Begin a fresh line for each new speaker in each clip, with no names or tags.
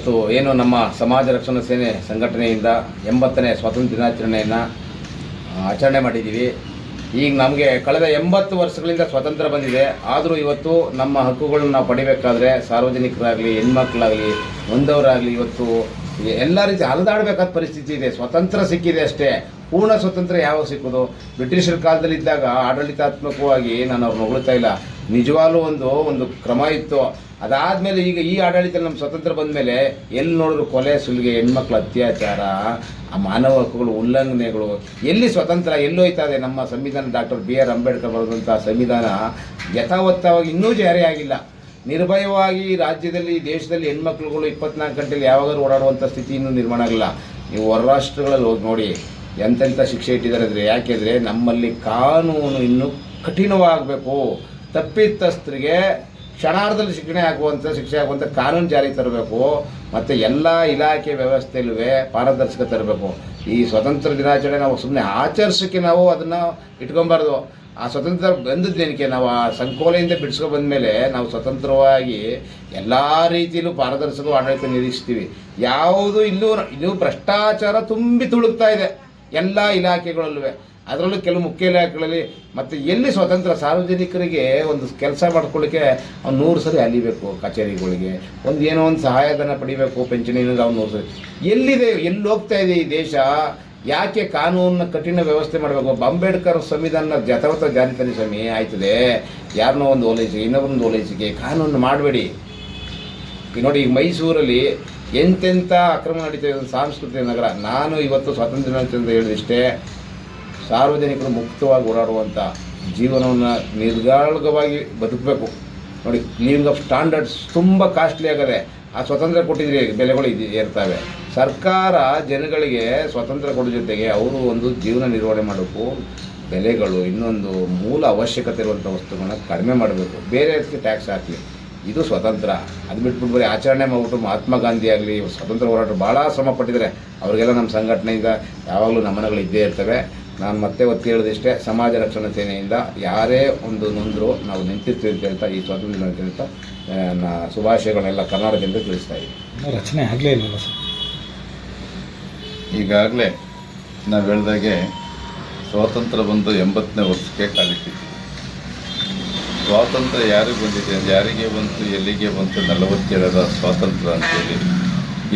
ಇವತ್ತು ಏನು ನಮ್ಮ ಸಮಾಜ ರಕ್ಷಣಾ ಸೇನೆ ಸಂಘಟನೆಯಿಂದ 80ನೇ ಸ್ವಾತಂತ್ರ್ಯ ದಿನಾಚರಣೆಯನ್ನು ಆಚರಣೆ ಮಾಡಿದ್ದೀವಿ. ಈಗ ನಮಗೆ ಕಳೆದ 80 ವರ್ಷಗಳಿಂದ ಸ್ವಾತಂತ್ರ್ಯ ಬಂದಿದೆ. ಆದರೂ ಇವತ್ತು ನಮ್ಮ ಹಕ್ಕುಗಳನ್ನ ನಾವು ಪಡಿಬೇಕಾದ್ರೆ ಸಾರ್ವಜನಿಕರಾಗಲಿ, ಹೆಣ್ಮಕ್ಳಾಗಲಿ, ನೊಂದವರಾಗಲಿ ಇವತ್ತು ಎಲ್ಲ ರೀತಿ ಅಲೆದಾಡಬೇಕಾದ ಪರಿಸ್ಥಿತಿ ಇದೆ. ಸ್ವಾತಂತ್ರ್ಯ ಸಿಕ್ಕಿದೆ ಅಷ್ಟೇ, ಪೂರ್ಣ ಸ್ವಾತಂತ್ರ್ಯ ಯಾವಾಗ ಸಿಕ್ಕೋದು? ಬ್ರಿಟಿಷರ ಕಾಲದಲ್ಲಿದ್ದಾಗ ಆಡಳಿತಾತ್ಮಕವಾಗಿ ನಾನು ಅವ್ರು ಹೊಗಳ್ತಾ ಇಲ್ಲ, ನಿಜವಾಗ್ಲೂ ಒಂದು ಕ್ರಮ ಇತ್ತು. ಅದಾದಮೇಲೆ ಈಗ ಈ ಆಡಳಿತ ನಮ್ಮ ಸ್ವಾತಂತ್ರ್ಯ ಬಂದ ಮೇಲೆ ಎಲ್ಲಿ ನೋಡಿದ್ರು ಕೊಲೆ, ಸುಲಿಗೆ, ಹೆಣ್ಮಕ್ಳ ಅತ್ಯಾಚಾರ, ಆ ಮಾನವ ಹಕ್ಕುಗಳು ಉಲ್ಲಂಘನೆಗಳು, ಎಲ್ಲಿ ಸ್ವತಂತ್ರ ಎಲ್ಲೋಯ್ತಾ ಇದೆ? ನಮ್ಮ ಸಂವಿಧಾನ ಡಾಕ್ಟರ್ BR ಅಂಬೇಡ್ಕರ್ ಬರೆದಂಥ ಸಂವಿಧಾನ ಯಥಾವತ್ತವಾಗಿ ಇನ್ನೂ ಜಾರಿಯಾಗಿಲ್ಲ. ನಿರ್ಭಯವಾಗಿ ರಾಜ್ಯದಲ್ಲಿ, ದೇಶದಲ್ಲಿ ಹೆಣ್ಮಕ್ಳುಗಳು 24 ಗಂಟೆಯಲ್ಲಿ ಯಾವಾಗಾದ್ರೂ ಓಡಾಡುವಂಥ ಸ್ಥಿತಿ ಇನ್ನೂ ನಿರ್ಮಾಣ ಆಗಿಲ್ಲ. ನೀವು ಹೊರ ರಾಷ್ಟ್ರಗಳಲ್ಲಿ ಹೋಗಿ ನೋಡಿ ಎಂತೆಂಥ ಶಿಕ್ಷೆ ಇಟ್ಟಿದ್ದಾರೆ ಅಂದರೆ, ಯಾಕೆಂದರೆ ನಮ್ಮಲ್ಲಿ ಕಾನೂನು ಇನ್ನೂ ಕಠಿಣವಾಗಬೇಕು. ತಪ್ಪಿತಸ್ಥರಿಗೆ ಕ್ಷಣಾರ್ಧದಲ್ಲಿ ಶಿಕ್ಷೆ ಆಗುವಂಥ ಕಾನೂನು ಜಾರಿ ತರಬೇಕು. ಮತ್ತು ಎಲ್ಲ ಇಲಾಖೆ ವ್ಯವಸ್ಥೆಯಲ್ಲೂ ಪಾರದರ್ಶಕ ತರಬೇಕು. ಈ ಸ್ವತಂತ್ರ ದಿನಾಚರಣೆ ನಾವು ಸುಮ್ಮನೆ ಆಚರಿಸೋಕ್ಕೆ ನಾವು ಅದನ್ನು ಇಟ್ಕೊಬಾರ್ದು. ಆ ಸ್ವತಂತ್ರ ಬಂದದ್ದೇನಕ್ಕೆ? ನಾವು ಆ ಸಂಕೋಲೆಯಿಂದ ಬಿಡಿಸ್ಕೊ ಬಂದಮೇಲೆ ನಾವು ಸ್ವತಂತ್ರವಾಗಿ ಎಲ್ಲ ರೀತಿಯಲ್ಲೂ ಪಾರದರ್ಶಕ ಆಡಳಿತ ನಿರೀಕ್ಷಿಸ್ತೀವಿ. ಯಾವುದು ಇನ್ನೂ ಭ್ರಷ್ಟಾಚಾರ ತುಂಬಿ ತುಳುಕ್ತಾ ಇದೆ ಎಲ್ಲ ಇಲಾಖೆಗಳಲ್ಲೂ. ಅದರಲ್ಲೂ ಕೆಲವು ಮುಖ್ಯ ಇಲಾಖೆಗಳಲ್ಲಿ ಮತ್ತು ಎಲ್ಲಿ ಸ್ವತಂತ್ರ ಸಾರ್ವಜನಿಕರಿಗೆ ಒಂದು ಕೆಲಸ ಮಾಡ್ಕೊಳ್ಳಿಕ್ಕೆ ಅವ್ನು 100 ಸರಿ ಅಲಿಬೇಕು ಕಚೇರಿಗಳಿಗೆ, ಏನೋ ಒಂದು ಸಹಾಯಧನ ಪಡಿಬೇಕು ಪೆನ್ಷನಿಂದ ಅವ್ನು 100 ಸರಿ. ಎಲ್ಲಿದೆ, ಎಲ್ಲಿ ಹೋಗ್ತಾ ಇದೆ ಈ ದೇಶ? ಯಾಕೆ ಕಾನೂನನ್ನ ಕಠಿಣ ವ್ಯವಸ್ಥೆ ಮಾಡಬೇಕು? ಅಂಬೇಡ್ಕರ್ ಸಂವಿಧಾನ ಯಥಾವತ್ತ ಜಾರಿ ತನ್ನಿ ಸ್ವಾಮಿ, ಆಯ್ತದೆ. ಯಾರನ್ನೋ ಒಂದು ಓಲೈಸಿಕೆ, ಇನ್ನೊಬ್ಬರೊಂದು ಓಲೈಸಿಕೆ, ಕಾನೂನು ಮಾಡಬೇಡಿ. ನೋಡಿ, ಈಗ ಮೈಸೂರಲ್ಲಿ ಎಂತೆಂಥ ಅಕ್ರಮ ನಡೀತಾ ಇದೆ, ಸಾಂಸ್ಕೃತಿಕ ನಗರ. ನಾನು ಇವತ್ತು ಸ್ವಾತಂತ್ರ್ಯ ದಿನಾಚರಣೆ ಹೇಳಿದಿಷ್ಟೇ, ಸಾರ್ವಜನಿಕರು ಮುಕ್ತವಾಗಿ ಓಡಾಡುವಂಥ ಜೀವನವನ್ನು ನಿರ್ಗಾಳವಾಗಿ ಬದುಕಬೇಕು. ನೋಡಿ, ಲಿವಿಂಗ್ ಆಫ್ ಸ್ಟ್ಯಾಂಡರ್ಡ್ಸ್ ತುಂಬ ಕಾಸ್ಟ್ಲಿ ಆಗದೆ. ಆ ಸ್ವಾತಂತ್ರ್ಯ ಕೊಟ್ಟಿದ್ರೆ ಬೆಲೆಗಳು ಇರ್ತವೆ. ಸರ್ಕಾರ ಜನಗಳಿಗೆ ಸ್ವಾತಂತ್ರ್ಯ ಕೊಡೋ ಜೊತೆಗೆ ಅವರು ಒಂದು ಜೀವನ ನಿರ್ವಹಣೆ ಮಾಡಬೇಕು. ಬೆಲೆಗಳು, ಇನ್ನೊಂದು ಮೂಲ ಅವಶ್ಯಕತೆ ಇರುವಂಥ ವಸ್ತುಗಳನ್ನ ಕಡಿಮೆ ಮಾಡಬೇಕು. ಬೇರೆ ಅದಕ್ಕೆ ಟ್ಯಾಕ್ಸ್ ಹಾಕಲಿ. ಇದು ಸ್ವತಂತ್ರ. ಅದು ಬಿಟ್ಬಿಟ್ಟು ಬರೀ ಆಚರಣೆ ಮಾಡಿಬಿಟ್ಟು ಮಹಾತ್ಮ ಗಾಂಧಿ ಆಗಲಿ ಸ್ವತಂತ್ರ ಹೋರಾಟ ಭಾಳ ಶ್ರಮ ಪಟ್ಟಿದ್ದಾರೆ. ಅವರಿಗೆಲ್ಲ ನಮ್ಮ ಸಂಘಟನೆಯಿಂದ ಯಾವಾಗಲೂ ನಮನಗಳು ಇದ್ದೇ ಇರ್ತವೆ. ನಾನು ಮತ್ತೆ ಒತ್ತಿ ಹೇಳೋದಿಷ್ಟೇ, ಸಮಾಜ ರಕ್ಷಣಾ ಸೇನೆಯಿಂದ ಯಾರೇ ಒಂದು ನೊಂದರು ನಾವು ನಿಂತಿರ್ತೀವಿ ಅಂತ ಹೇಳ್ತಾ ಈ ಸ್ವಾತಂತ್ರ್ಯ ದಿನಾಚರಣೆ ಅಂತ ಶುಭಾಶಯಗಳನ್ನೆಲ್ಲ ಕರ್ನಾಟಕದಿಂದ ತಿಳಿಸ್ತಾ ಇದ್ದೀವಿ.
ರಚನೆ ಆಗಲೇ ಇಲ್ಲ ಸರ್.
ಈಗಾಗಲೇ ನಾವು ಹೇಳಿದಾಗೆ ಸ್ವಾತಂತ್ರ್ಯ ಬಂದು 80ನೇ ವರ್ಷಕ್ಕೆ ಕಾಲಿಟ್ಟಿದ್ದೀವಿ. ಸ್ವಾತಂತ್ರ್ಯ ಯಾರಿಗೆ ಬಂದಿದೆ, ಯಾರಿಗೆ ಬಂತು, ಎಲ್ಲಿಗೆ ಬಂತು, 47ರ ಸ್ವಾತಂತ್ರ್ಯ ಅಂತೇಳಿ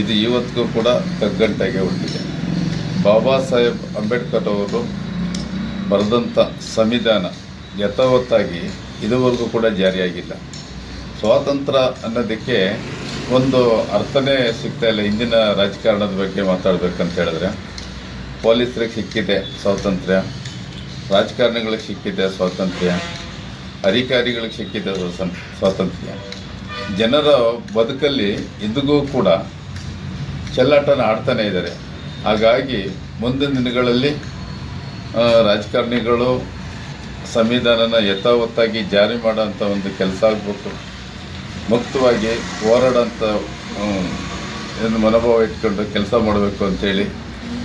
ಇದು ಇವತ್ತಿಗೂ ಕೂಡ ಕಗ್ಗಂಟಾಗೆ ಉಳಿದಿದೆ. ಬಾಬಾ ಸಾಹೇಬ್ ಅಂಬೇಡ್ಕರ್ ಅವರು ಬರೆದಂಥ ಸಂವಿಧಾನ ಯಥಾವತ್ತಾಗಿ ಇದುವರೆಗೂ ಕೂಡ ಜಾರಿಯಾಗಿಲ್ಲ. ಸ್ವಾತಂತ್ರ್ಯ ಅನ್ನೋದಕ್ಕೆ ಒಂದು ಅರ್ಥನೇ ಸಿಗ್ತಾ ಇಲ್ಲ. ಇಂದಿನ ರಾಜಕಾರಣದ ಬಗ್ಗೆ ಮಾತಾಡಬೇಕಂತ ಹೇಳಿದ್ರೆ, ಪೊಲೀಸರಿಗೆ ಸಿಕ್ಕಿದೆ ಸ್ವಾತಂತ್ರ್ಯ, ರಾಜಕಾರಣಿಗಳಿಗೆ ಸಿಕ್ಕಿದೆ ಸ್ವಾತಂತ್ರ್ಯ, ಅಧಿಕಾರಿಗಳಿಗೆ ಸಿಕ್ಕಿದೆ ಸ್ವಾತಂತ್ರ್ಯ. ಜನರ ಬದುಕಲ್ಲಿ ಇಂದಿಗೂ ಕೂಡ ಚೆಲ್ಲಾಟನ ಆಡ್ತಾನೇ ಇದ್ದಾರೆ. ಹಾಗಾಗಿ ಮುಂದಿನ ದಿನಗಳಲ್ಲಿ ರಾಜಕಾರಣಿಗಳು ಸಂವಿಧಾನನ ಯಥಾವತ್ತಾಗಿ ಜಾರಿ ಮಾಡೋಂಥ ಒಂದು ಕೆಲಸ ಆಗಬೇಕು. ಮುಕ್ತವಾಗಿ ಹೋರಾಡೋಂಥ ಏನು ಮನೋಭಾವ ಇಟ್ಕೊಂಡು ಕೆಲಸ ಮಾಡಬೇಕು ಅಂಥೇಳಿ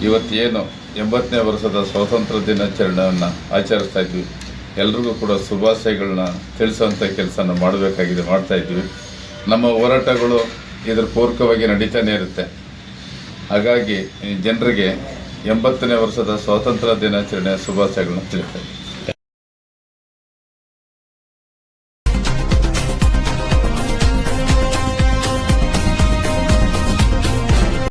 ಇವತ್ತೇನು 80ನೇ ವರ್ಷದ ಸ್ವಾತಂತ್ರ್ಯ ದಿನಾಚರಣೆಯನ್ನು ಆಚರಿಸ್ತಾ ಇದ್ವಿ. ಎಲ್ರಿಗೂ ಕೂಡ ಶುಭಾಶಯಗಳನ್ನ ತಿಳಿಸೋಂಥ ಕೆಲಸನ ಮಾಡಬೇಕಾಗಿದೆ, ಮಾಡ್ತಾಯಿದ್ವಿ. ನಮ್ಮ ಹೋರಾಟಗಳು ಇದರ ಪೂರಕವಾಗಿ ನಡೀತಾನೆ ಇರುತ್ತೆ. ಹಾಗಾಗಿ ಜನರಿಗೆ 80ನೇ ವರ್ಷದ ಸ್ವಾತಂತ್ರ್ಯ ದಿನಾಚರಣೆಯ ಶುಭಾಶಯಗಳನ್ನ ತಿಳಿಸ್ತಾ ಇದ್ದೀವಿ.